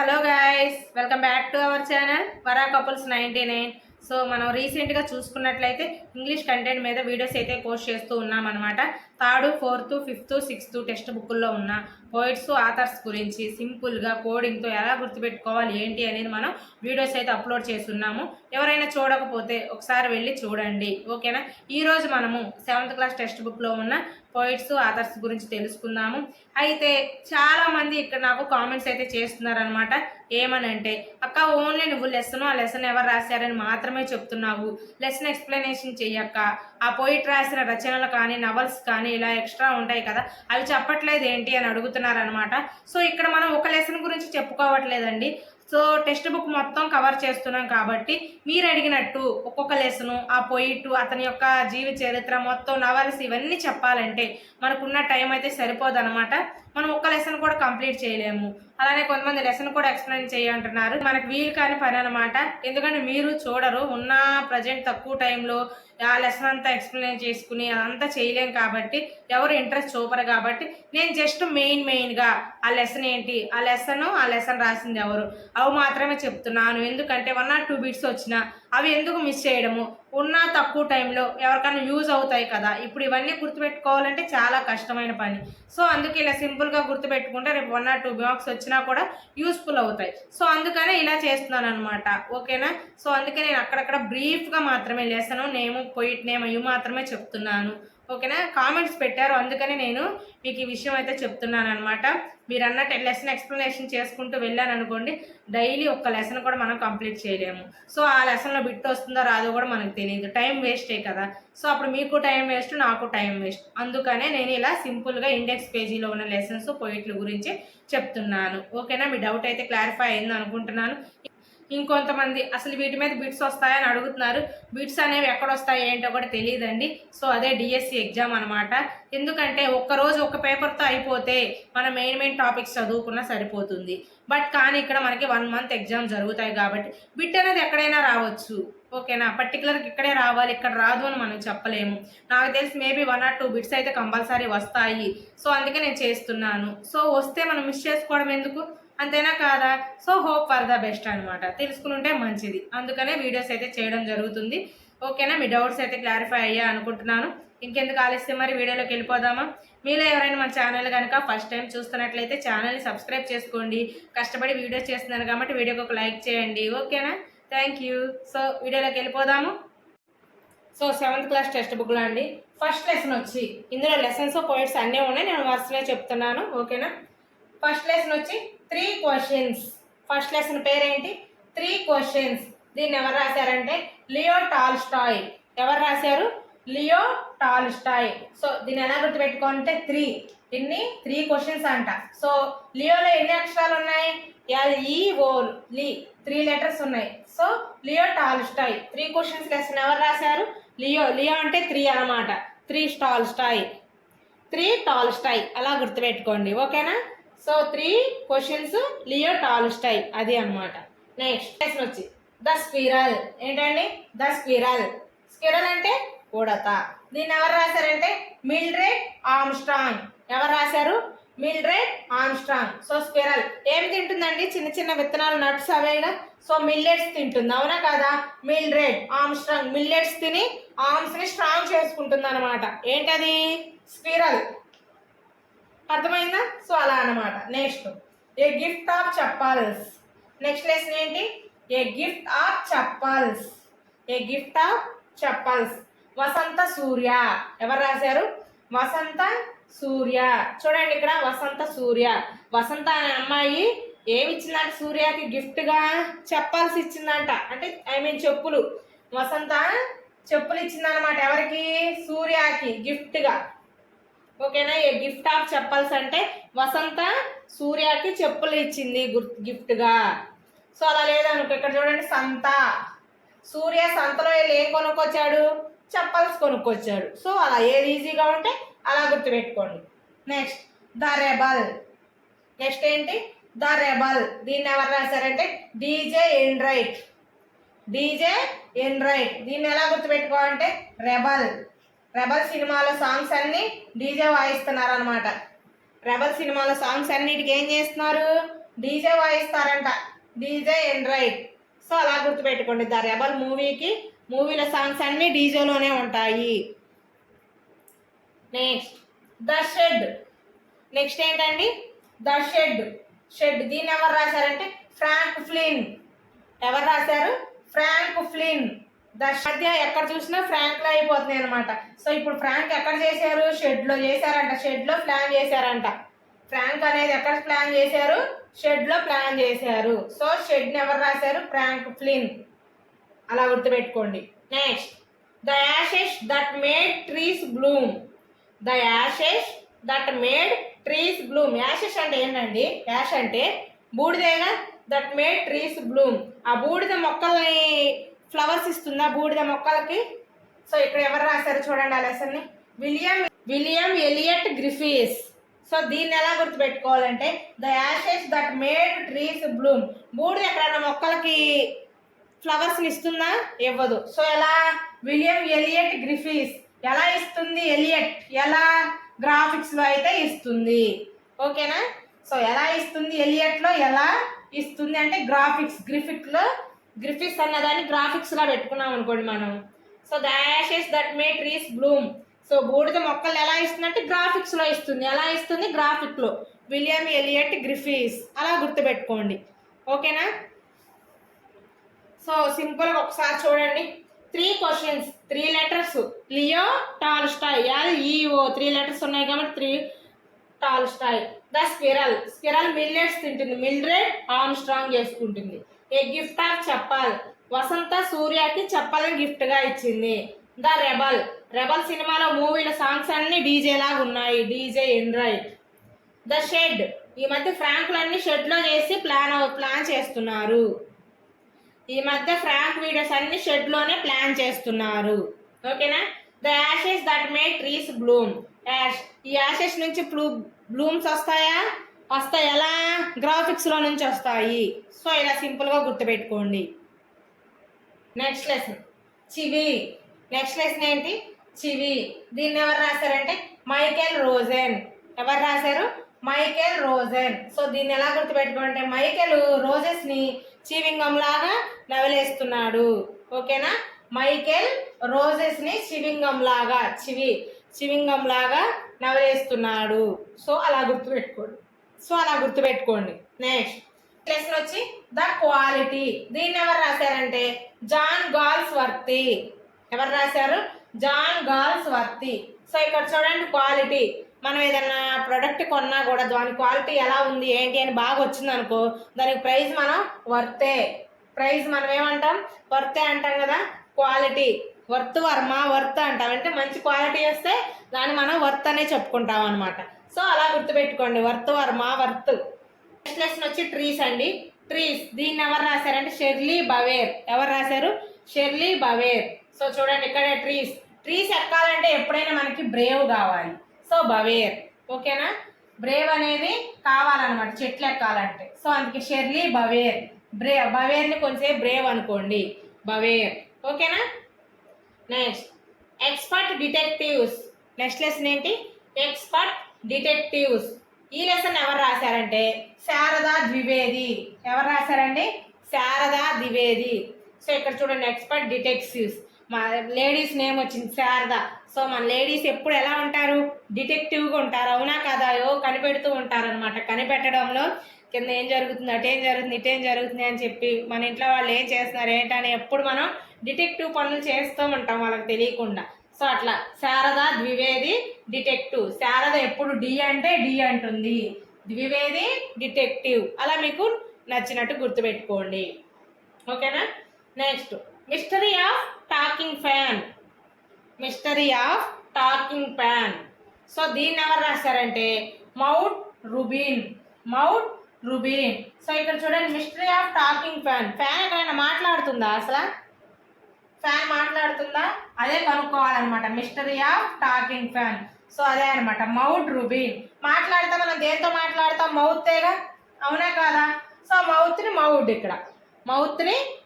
Hello guys, welcome back to our channel Vara couples 99. So మనం రీసెంట్గా చూసుకున్నట్లయితే ఇంగ్లీష్ కంటెంట్ మీద వీడియోస్ అయితే పోస్ట్ చేస్తూ ఉన్నాం అనమాట. 3rd, 4th, 5th, 6th text బుక్కుల్లో ఉన్న పోయిట్స్, ఆథర్స్ గురించి సింపుల్గా కోడింగ్తో ఎలా గుర్తుపెట్టుకోవాలి ఏంటి అనేది మనం వీడియోస్ అయితే అప్లోడ్ చేస్తున్నాము. ఎవరైనా చూడకపోతే ఒకసారి వెళ్ళి చూడండి, ఓకేనా. ఈరోజు మనము 7th క్లాస్ టెక్స్ట్ బుక్లో ఉన్న పోయిట్స్, ఆథర్స్ గురించి తెలుసుకుందాము. అయితే చాలామంది ఇక్కడ నాకు కామెంట్స్ అయితే చేస్తున్నారనమాట. ఏమనంటే, అక్క ఓన్లీ నువ్వు ఆ లెసన్ ఎవరు రాశారని మాత్రమే చెప్తున్నావు, లెసన్ ఎక్స్ప్లెనేషన్ చెయ్యక్క. ఆ పోయిట్ రాసిన రచనలు కానీ నవల్స్ కానీ ఇలా ఎక్స్ట్రా ఉంటాయి కదా, అవి చెప్పట్లేదు ఏంటి అని అడుగుతున్నారనమాట. సో ఇక్కడ మనం ఒక లెసన్ గురించి చెప్పుకోవట్లేదండి. సో టెక్స్ట్ బుక్ మొత్తం కవర్ చేస్తున్నాం కాబట్టి మీరు అడిగినట్టు ఒక్కొక్క లెసను, ఆ పోయిట్, అతని యొక్క జీవి చరిత్ర మొత్తం, నవల్స్ ఇవన్నీ చెప్పాలంటే మనకున్న టైం అయితే సరిపోదన్నమాట. మనం ఒక్క లెసన్ కూడా కంప్లీట్ చేయలేము. అలానే కొంతమంది లెసన్ కూడా ఎక్స్ప్లెయిన్ చేయంటున్నారు. మనకు వీలు కాని పని అనమాట. ఎందుకంటే మీరు చూడరు, ఉన్న ప్రజెంట్ తక్కువ టైంలో ఆ లెసన్ అంతా ఎక్స్ప్లెయిన్ చేసుకుని అదంతా చేయలేం కాబట్టి, ఎవరు ఇంట్రెస్ట్ చూపరు కాబట్టి నేను జస్ట్ మెయిన్గా ఆ లెసన్ ఏంటి, ఆ లెసన్ రాసింది ఎవరు, అవి మాత్రమే చెప్తున్నాను. ఎందుకంటే 1 or 2 బిట్స్ వచ్చినా అవి ఎందుకు మిస్ చేయడము, ఉన్న తక్కువ టైంలో ఎవరికైనా యూజ్ అవుతాయి కదా. ఇప్పుడు ఇవన్నీ గుర్తుపెట్టుకోవాలంటే చాలా కష్టమైన పని. సో అందుకే ఇలా సింపుల్గా గుర్తుపెట్టుకుంటే రేపు 1 or 2 మార్క్స్ వచ్చినా కూడా యూస్ఫుల్ అవుతాయి. సో అందుకనే ఇలా చేస్తున్నాను అనమాట, ఓకేనా. సో అందుకే నేను అక్కడక్కడ బ్రీఫ్గా మాత్రమే లెసను నేమ్, పోయిట్ నేమ్ ఇవి మాత్రమే చెప్తున్నాను, ఓకేనా. కామెంట్స్ పెట్టారు, అందుకని నేను మీకు ఈ విషయం అయితే చెప్తున్నాను అనమాట. మీరు అన్నట్టు లెసన్ ఎక్స్ప్లెనేషన్ చేసుకుంటూ వెళ్ళాను అనుకోండి, డైలీ ఒక్క లెసన్ కూడా మనం కంప్లీట్ చేయలేము. సో ఆ లెసన్లో బిట్ వస్తుందో రాదో కూడా మనకు తెలియదు, టైం వేస్టే కదా. సో అప్పుడు మీకు టైం వేస్ట్, నాకు టైం వేస్ట్. అందుకనే నేను ఇలా సింపుల్గా ఇండెక్స్ పేజీలో ఉన్న లెసన్స్, పోయిట్ల గురించి చెప్తున్నాను, ఓకేనా. మీ డౌట్ అయితే క్లారిఫై అయింది అనుకుంటున్నాను. ఇంకొంతమంది అసలు వీటి మీద బిట్స్ వస్తాయని అడుగుతున్నారు. బిట్స్ అనేవి ఎక్కడ వస్తాయి ఏంటో కూడా తెలియదండి. సో అదే డిఎస్సి ఎగ్జామ్ అనమాట. ఎందుకంటే ఒక్కరోజు ఒక పేపర్తో అయిపోతే మనం మెయిన్ టాపిక్స్ చదువుకున్నా సరిపోతుంది. బట్ కానీ ఇక్కడ మనకి 1 month ఎగ్జామ్ జరుగుతాయి కాబట్టి బిట్ అనేది ఎక్కడైనా రావచ్చు, ఓకేనా. పర్టికులర్గా ఇక్కడే రావాలి, ఇక్కడ రాదు అని మనం చెప్పలేము. నాకు తెలిసి మేబీ 1 or 2 బిట్స్ అయితే కంపల్సరీ వస్తాయి. సో అందుకే నేను చేస్తున్నాను. సో వస్తే మనం మిస్ చేసుకోవడం ఎందుకు, అంతేనా కాదా. So hope for the best అనమాట, తెలుసుకుని ఉంటే మంచిది. అందుకనే వీడియోస్ అయితే చేయడం జరుగుతుంది, ఓకేనా. మీ డౌట్స్ అయితే క్లారిఫై అయ్యా అనుకుంటున్నాను. ఇంకెందుకు ఆలస్యం, మరి వీడియోలోకి వెళ్ళిపోదామా. మీలో ఎవరైనా మన ఛానల్ కనుక ఫస్ట్ టైం చూస్తున్నట్లయితే ఛానల్ని సబ్స్క్రైబ్ చేసుకోండి. కష్టపడి వీడియోస్ చేస్తున్నాను కాబట్టి వీడియోకి ఒక లైక్ చేయండి, ఓకేనా. Thank you. సో వీడియోలోకి వెళ్ళిపోదాము. సో 7th క్లాస్ టెక్స్ట్ బుక్లో అండి ఫస్ట్ లెసన్ వచ్చి, ఇందులో లెసన్స్, పోయిట్స్ అన్నీ ఉన్నాయి, నేను వరుసనే చెప్తున్నాను, ఓకేనా. ఫస్ట్ లెసన్ వచ్చి 3 questions. ఫస్ట్ లెసన్ పేరేంటి, 3 questions. దీన్ని ఎవరు రాశారంటే లియో టాల్స్టాయ్. ఎవరు రాశారు, లియో టాల్స్టాయ్. సో దీన్ని ఎలా గుర్తుపెట్టుకోవాలంటే 3, ఇన్ని 3 questions అంట. సో లియోలో ఎన్ని అక్షరాలు ఉన్నాయి, LEO, లీ 3 letters ఉన్నాయి. So Leo Tolstoy 3 questions lesson ఎవరు రాశారు, లియో అంటే 3 అనమాట. 3 టాల్స్టాయ్ అలా గుర్తుపెట్టుకోండి, ఓకేనా. సో 3 questions లియో టాల్స్టాయ్, అది అనమాట. నెక్స్ట్ లెసన్ వచ్చి ద స్క్విరల్. ఏంటండి, ద స్క్విరల్. స్క్విరల్ అంటే ఉడత. దీన్ని ఎవరు రాశారంటే మిల్డ్రెడ్ ఆర్మ్స్ట్రాంగ్. ఎవరు రాశారు, మిల్డ్రెడ్ ఆర్మ్స్ట్రాంగ్. సో స్క్విరల్ ఏం తింటుందండి, చిన్న విత్తనాలు, నట్స్ అవేగా. సో మిల్లెట్స్ తింటుంది, అవునా కదా. మిల్డ్రెడ్ ఆర్మ్స్ట్రాంగ్ మిల్లెట్స్ తిని ఆర్మ్స్ని స్ట్రాంగ్ చేసుకుంటుంది అనమాట. ఏంటది, స్క్విరల్. అర్థమైందా. సో అలా అనమాట. Next a gift of chappals. Next lesson ఏంటి, a gift of chappals. A gift of chappals. Vasanta Surya. ఎవరు రాశారు, వసంత సూర్య. చూడండి ఇక్కడ వసంత సూర్య. వసంత అనే అమ్మాయి ఏమి ఇచ్చిందంట సూర్యకి గిఫ్ట్గా, చెప్పల్స్ ఇచ్చిందంట. అంటే చెప్పులు. వసంత చెప్పులు ఇచ్చిందనమాట. ఎవరికి, సూర్యకి గిఫ్ట్గా, ఓకేనా. ఏ గిఫ్ట్ ఆఫ్ చెప్పల్స్ అంటే వసంత సూర్యకి చెప్పులు ఇచ్చింది గిఫ్ట్గా. సో అలా లేదనుకో, ఇక్కడ చూడండి సంత. సూర్య సంతలో వెళ్ళి ఏం కొనుక్కొచ్చాడు, చెప్పల్స్ కొనుక్కొచ్చాడు. సో అలా ఏది ఈజీగా ఉంటే అలా గుర్తుపెట్టుకోండి. Next the rebel. నెక్స్ట్ ఏంటి, ద రెబల్. దీన్ని ఎవరు రాశారంటే డీజే ఎన్రైట్. దీన్ని ఎలా గుర్తుపెట్టుకోవాలంటే రెబల్ సినిమాలో సాంగ్స్ అన్ని డీజే వాయిస్తున్నారు అనమాట. రెబల్ సినిమాలో సాంగ్స్ అన్నిటికి ఏం చేస్తున్నారు, డీజే వాయిస్తారంట, డీజే ఎన్రైట్. సో అలా గుర్తుపెట్టుకోండి. ద రెబల్ మూవీలో సాంగ్స్ అన్నీ డీజేలోనే ఉంటాయి. Next the shed. నెక్స్ట్ ఏంటండి? ద షెడ్ దీన్ని ఎవరు రాశారంటే ఫ్రాంక్ ఫ్లిన్. ఎవరు రాశారు? Frank Flynn. మధ్య ఎక్కడ చూసినా ఫ్రాంక్లో అయిపోతున్నాయి అనమాట. సో ఇప్పుడు ఫ్రాంక్ ఎక్కడ చేశారు? షెడ్లో చేశారంట. షెడ్లో ప్లాన్ చేశారంట. ఫ్రాంక్ అనేది ఎక్కడ ప్లాన్ చేశారు? షెడ్లో ప్లాన్ చేశారు. సో షెడ్ని ఎవరు రాశారు? Frank Flynn. అలా గుర్తుపెట్టుకోండి. Next the ashes that made trees bloom. The ashes that made trees bloom. Ashes అంటే ఏంటండి? యాష్ అంటే బూడిదేగా. That made trees bloom. ఆ బూడిద మొక్కల్ని ఫ్లవర్స్ ఇస్తుందా బూడిద మొక్కలకి? సో ఇక్కడ ఎవరు రాశారు చూడండి ఆ లెసన్ని? William Elliot Griffis. సో దీన్ని ఎలా గుర్తుపెట్టుకోవాలంటే the ashes that made trees bloom. బూడిద ఎక్కడైనా మొక్కలకి ఫ్లవర్స్ని ఇస్తుందా? ఇవ్వదు. సో ఎలా? William Elliot Griffis. ఎలా ఇస్తుంది? ఎలియట్ ఎలా? గ్రాఫిక్స్లో అయితే ఇస్తుంది. ఓకేనా? సో ఎలా ఇస్తుంది? ఎలియట్లో ఎలా ఇస్తుంది అంటే గ్రాఫిక్స్. గ్రిఫిక్స్ అన్నదాన్ని గ్రాఫిక్స్లా పెట్టుకున్నాం అనుకోండి మనం. So the ashes that made trees bloom. So బూడిద మొక్కలు ఎలా ఇస్తుంది అంటే గ్రాఫిక్స్లో ఇస్తుంది. ఎలా ఇస్తుంది? గ్రాఫిక్లో. William Elliot Griffis. అలా గుర్తుపెట్టుకోండి. ఓకేనా? సో సింపుల్గా ఒకసారి చూడండి. 3 questions, 3 letters. Leo Tolstoy. LEO 3 letters ఉన్నాయి కాబట్టి 3 టాల్స్టాయ్. ద స్క్విరల్ మిల్లెట్స్ తింటుంది. మిల్డ్రెడ్ ఆర్మ్స్ట్రాంగ్ చేసుకుంటుంది. A gift of చెప్పల్. వసంత సూర్యకి చెప్పల్ని గిఫ్ట్గా ఇచ్చింది. ద రెబల్ సినిమాలో మూవీలో సాంగ్స్ అన్ని డీజే లాగా ఉన్నాయి. DJ Enright. The shed. ఈ మధ్య ఫ్రాంక్లన్నీ షెడ్లో చేసి ప్లాన్ చేస్తున్నారు. ఈ మధ్య ఫ్రాంక్ వీడియోస్ అన్ని షెడ్లోనే ప్లాన్ చేస్తున్నారు. ఓకేనా? The ashes that made trees Bloom. ఈ యాషెస్ నుంచి బ్లూమ్స్ వస్తాయా? వస్తాయి. ఎలా? గ్రాఫిక్స్లో నుంచి వస్తాయి. సో ఇలా సింపుల్గా గుర్తుపెట్టుకోండి. Next lesson chivvy. Next lesson ఏంటి? చివి. దీన్ని ఎవరు రాశారంటే మైకేల్ రోజెన్. ఎవరు రాశారు? Michael Rosen. సో దీన్ని ఎలా గుర్తుపెట్టుకోండి? మైకేల్ రోజెస్ని చివింగం లాగా నవలేస్తున్నాడు. ఓకేనా? మైకేల్ రోజెస్ని చివింగం లాగా నవలేస్తున్నాడు. సో అలా గుర్తుపెట్టుకోండి. నెక్స్ట్ లెసన్ వచ్చి ద క్వాలిటీ. దీన్ని ఎవరు రాశారంటే జాన్ గాల్స్వర్తీ. ఎవరు రాశారు? జాన్ గాల్స్వర్తీ. సో ఇక్కడ చూడండి క్వాలిటీ. మనం ఏదన్నా ప్రొడక్ట్ కొన్నా కూడా దాని క్వాలిటీ ఎలా ఉంది ఏంటి అని బాగా వచ్చింది అనుకో, దానికి ప్రైస్ మనం ప్రైస్ మనం ఏమంటాం? వర్తే అంటాం కదా. క్వాలిటీ వర్త్ అంటాం. అంటే మంచి క్వాలిటీ వస్తే దాన్ని మనం వర్త్ అనే చెప్పుకుంటాం అనమాట. సో అలా గుర్తుపెట్టుకోండి. వర్త్. నెక్స్ట్ లెసన్ వచ్చి ట్రీస్ అండి. ట్రీస్ దీన్ని ఎవరు రాశారంటే షెర్లీ బవేర్. ఎవరు రాశారు? షెర్లీ బవేర్. సో చూడండి ఇక్కడ ట్రీస్ ఎక్కాలంటే ఎప్పుడైనా మనకి బ్రేవ్ కావాలి. సో బవేర్. ఓకేనా? బ్రేవ్ అనేది కావాలన్నమాట చెట్లు ఎక్కాలంటే. సో అందుకే షెర్లీ బవేర్. బవేర్ని కొంచెం బ్రేవ్ అనుకోండి. బవేర్. ఓకేనా? Next expert detectives. Next lesson ఏంటి? Expert detectives. ఈ లెసన్ ఎవరు రాశారంటే శారదా ద్వివేది. ఎవరు రాశారండి? శారదా ద్వివేది. సో ఇక్కడ చూడండి ఎక్స్పర్ట్ డిటెక్టివ్స్. మా లేడీస్ నేమ్ వచ్చింది శారద. సో మన లేడీస్ ఎప్పుడు ఎలా ఉంటారు? డిటెక్టివ్గా ఉంటారు. అవునా కదా? కనిపెడుతూ ఉంటారనమాట. కనిపెట్టడంలో కింద ఏం జరుగుతుంది, అటేం జరుగుతుంది, ఇటేం జరుగుతుంది అని చెప్పి మన ఇంట్లో వాళ్ళు ఏం చేస్తున్నారు ఏంటని ఎప్పుడు మనం డిటెక్టివ్ పనులు చేస్తూ ఉంటాం వాళ్ళకి తెలియకుండా. సో అట్లా శారదా ద్వివేది డిటెక్టివ్. శారద ఎప్పుడు డి అంటే డి అంటుంది, ద్వివేది డిటెక్టివ్. అలా మీకు నచ్చినట్టు గుర్తుపెట్టుకోండి. ఓకేనా? Next mystery of talking fan. So దీన్ని ఎవరు రాశారంటే మౌట్ రుబిన్. సో ఇక్కడ చూడండి మిస్టరీ ఆఫ్ టాకింగ్ ఫ్యాన్. ఎక్కడైనా మాట్లాడుతుందా? అసలు ఫ్యాన్ మాట్లాడుతుందా? అదే కనుక్కోవాలన్నమాట. Mystery of talking fan. So అదే అనమాట మౌట్ రుబిన్. మాట్లాడితే మనం దేంతో మాట్లాడతాం? మౌత్తేగా. అవునా కాదా? సో ఇక్కడ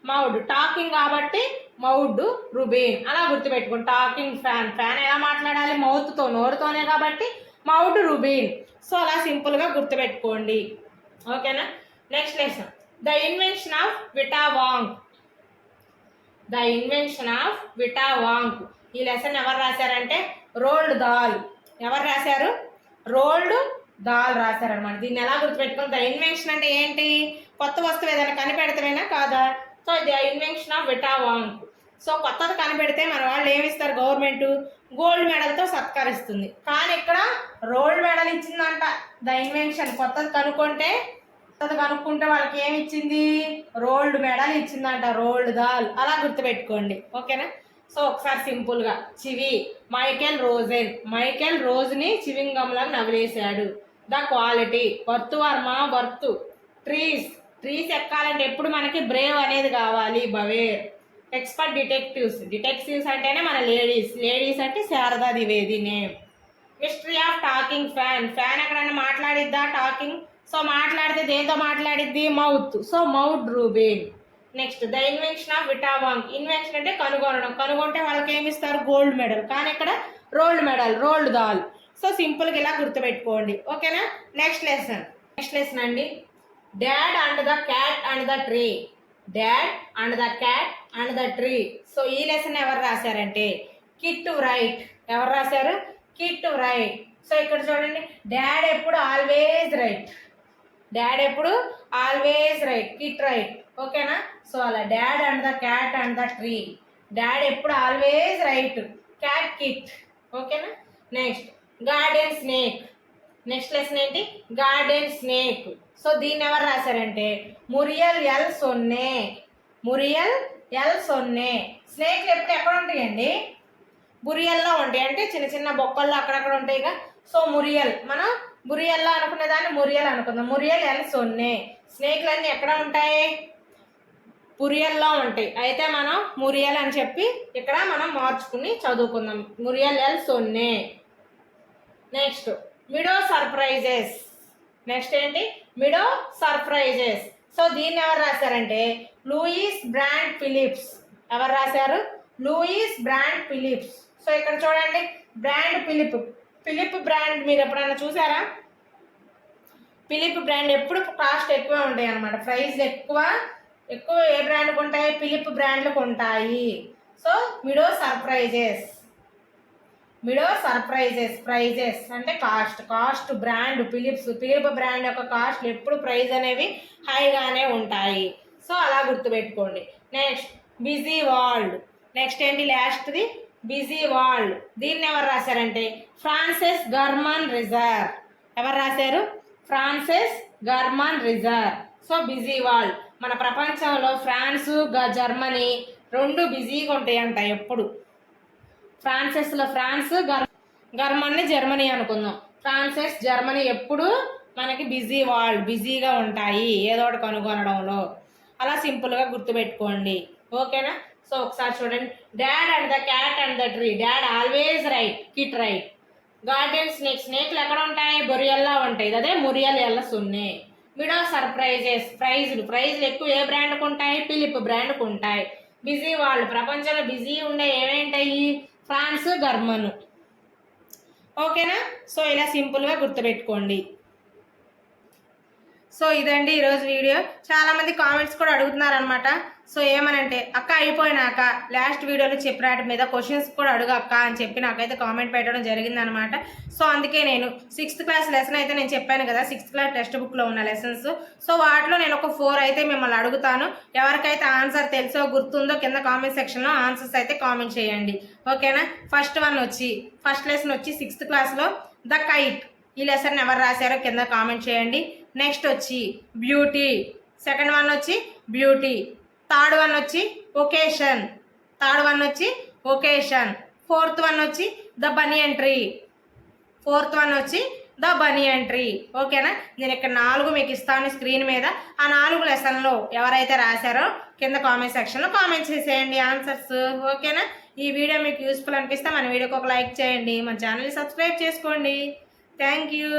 మౌడ్ టాకింగ్ కాబట్టి మౌడ్ రుబిన్. అలా గుర్తుపెట్టుకోండి. టాకింగ్ ఫ్యాన్ ఎలా మాట్లాడాలి? మౌత్తో, నోరుతోనే కాబట్టి మౌడ్ రుబిన్. సో అలా సింపుల్గా గుర్తుపెట్టుకోండి. ఓకేనా? Next lesson the invention of Vita Wonk. The invention of Vita Wonk. ఈ లెసన్ ఎవరు రాశారంటే రోల్డ్ దాల్. ఎవరు రాశారు? రోల్డ్ దాల్ రాశారనమాట. దీన్ని ఎలా గుర్తుపెట్టుకుని, ద ఇన్వెన్షన్ అంటే ఏంటి? కొత్త వస్తువు ఏదైనా కనిపెడతామేనా కాదా? So the invention of Vita Wonk. So కొత్తది కనిపెడితే మన వాళ్ళు ఏమి ఇస్తారు? గవర్నమెంట్ గోల్డ్ మెడల్తో సత్కరిస్తుంది. కానీ ఇక్కడ రోల్డ్ మెడల్ ఇచ్చిందంట. ద ఇన్వెన్షన్ కొత్తది కనుక్కుంటే వాళ్ళకి ఏమి ఇచ్చింది? రోల్డ్ మెడల్ ఇచ్చిందంట. Roald Dahl. అలా గుర్తుపెట్టుకోండి. ఓకేనా? సో ఒకసారి సింపుల్గా చివి మైకేల్ రోజుని చివింగ్ గమ్ లాగా నవిలేశాడు. ద క్వాలిటీ వర్త్ ట్రీస్ ఎక్కాలంటే ఎప్పుడు మనకి బ్రేవ్ అనేది కావాలి, బవేర్. ఎక్స్పర్ట్ డిటెక్టివ్స్ అంటేనే మన లేడీస్ అంటే Sharada Dwivedi name. Mystery of talking fan ఎక్కడైనా మాట్లాడిద్దా? టాకింగ్. సో మాట్లాడితే దేంతో మాట్లాడిద్ది? Mouth. So mouth Rubin. Next the invention of Vita Wonk. Invention అంటే కనుగొంటే వాళ్ళకి ఏమి ఇస్తారు? Gold medal. కానీ ఇక్కడ రోల్డ్ దాల్. సో సింపుల్గా ఇలా గుర్తుపెట్టుకోండి. ఓకేనా? నెక్స్ట్ లెసన్ అండి Dad and the cat and the tree. So ఈ లెసన్ ఎవరు రాశారంటే కిట్ రైట్. ఎవరు రాశారు? Kit right. సో ఇక్కడ చూడండి, డాడ్ ఎప్పుడు ఆల్వేస్ రైట్, కిట్ రైట్. ఓకేనా? సో అలా Dad and the cat and the tree. Dad ఎప్పుడు ఆల్వేస్ రైట్, క్యాట్ కిట్. ఓకేనా? Next garden snake. Next lesson ఏంటి? Garden snake. సో దీన్ని ఎవరు రాశారంటే మురియల్ ఎల్ సొన్నే. స్నేక్లు ఎప్పుడు ఎక్కడ ఉంటాయండి? బురియల్లో ఉంటాయి. అంటే చిన్న చిన్న బొక్కల్లో అక్కడక్కడ ఉంటాయిగా. సో మనం బురియల్లో అనుకునే దాన్ని మురియల్ అనుకుందాం. మురియల్ ఎల్ సొన్నే. స్నేక్లు అన్నీ ఎక్కడ ఉంటాయి? పురియల్లో ఉంటాయి. అయితే మనం మురియల్ అని చెప్పి ఇక్కడ మనం మార్చుకుని చదువుకుందాం. Muriel L Sonne. Next meadow surprises. Next ఏంటి? Meadow surprises. సో దీన్ని ఎవరు రాశారంటే లూయిస్ బ్రాండ్ ఫిలిప్స్. ఎవరు రాశారు? Louis brand Philips. సో ఇక్కడ చూడండి, బ్రాండ్ ఫిలిప్ బ్రాండ్ మీరు ఎప్పుడైనా చూసారా? ఫిలిప్ బ్రాండ్ ఎప్పుడు కాస్ట్ ఎక్కువ ఉంటాయి అన్నమాట. ప్రైస్ ఎక్కువ ఏ బ్రాండ్కి ఉంటాయి? ఫిలిప్ బ్రాండ్లకు ఉంటాయి. సో మిడో సర్ప్రైజెస్ ప్రైజెస్ అంటే కాస్ట్ బ్రాండ్ ఫిలిప్ బ్రాండ్ యొక్క కాస్ట్ ఎప్పుడు ప్రైస్ అనేవి హైగానే ఉంటాయి. సో అలా గుర్తుపెట్టుకోండి. Next busy world. నెక్స్ట్ ఏంటి? లాస్ట్ది బిజీ వరల్డ్. దీన్ని ఎవరు రాశారంటే ఫ్రాన్సిస్ గర్మన్ రిజర్. ఎవరు రాశారు? Frances Gorman Risser. So busy world. మన ప్రపంచంలో ఫ్రాన్స్ జర్మనీ రెండు బిజీగా ఉంటాయి అంట ఎప్పుడు. ఫ్రాన్సెస్లో ఫ్రాన్స్, గర్మన్ని జర్మనీ అనుకుందాం. ఫ్రాన్సెస్ జర్మనీ ఎప్పుడు మనకి బిజీగా ఉంటాయి ఏదో ఒకటి కనుగొనడంలో. అలా సింపుల్గా గుర్తుపెట్టుకోండి. ఓకేనా? సో ఒకసారి చూడండి, Dad and the cat and the tree. Dad always right, Kit Wright. Garden స్నేక్లు ఎక్కడ ఉంటాయి? బొరియల్లా ఉంటాయి. అదే మురియల్ ఎల్ల సొన్నే. మిడో సర్ప్రైజెస్ ప్రైజులు ఎక్కువ ఏ బ్రాండ్కి ఉంటాయి? ఫిలిప్ బ్రాండ్కి ఉంటాయి. బిజీ వాళ్ళు ప్రపంచంలో బిజీ ఉండే ఏమేంటాయి? ఫ్రాన్స్, గర్మను. ఓకేనా? సో ఇలా సింపుల్గా గుర్తుపెట్టుకోండి. సో ఇదండి ఈరోజు వీడియో. చాలామంది కామెంట్స్ కూడా అడుగుతున్నారనమాట. సో ఏమనంటే అక్క అయిపోయినాక లాస్ట్ వీడియోలో చెప్పిన వాటి మీద క్వశ్చన్స్ కూడా అడుగు అక్క అని చెప్పి నాకైతే కామెంట్ పెట్టడం జరిగిందనమాట. సో అందుకే నేను 6th క్లాస్ లెసన్ అయితే నేను చెప్పాను కదా, 6th క్లాస్ టెక్స్ట్ బుక్లో ఉన్న లెసన్స్. సో వాటిలో నేను ఒక 4 అయితే మిమ్మల్ని అడుగుతాను. ఎవరికైతే ఆన్సర్ తెలుసో గుర్తుందో కింద కామెంట్ సెక్షన్లో ఆన్సర్స్ అయితే కామెంట్ చేయండి. ఓకేనా? ఫస్ట్ లెసన్ వచ్చి 6th క్లాస్లో ద కైట్. ఈ లెసన్ ఎవరు రాశారో కింద కామెంట్ చేయండి. నెక్స్ట్ వచ్చి బ్యూటీ. సెకండ్ వన్ వచ్చి బ్యూటీ. థర్డ్ వన్ వచ్చి ఒకేషన్. ఫోర్త్ వన్ వచ్చి ద బనియన్ ట్రీ. ఓకేనా? నేను ఇక్కడ 4 మీకు ఇస్తాను స్క్రీన్ మీద. ఆ 4 లెసన్లో ఎవరైతే రాశారో కింద కామెంట్ సెక్షన్లో కామెంట్ చేసేయండి ఆన్సర్స్. ఓకేనా? ఈ వీడియో మీకు యూస్ఫుల్ అనిపిస్తే మన వీడియోకి ఒక లైక్ చేయండి. మన ఛానల్ని సబ్స్క్రైబ్ చేసుకోండి. Thank you.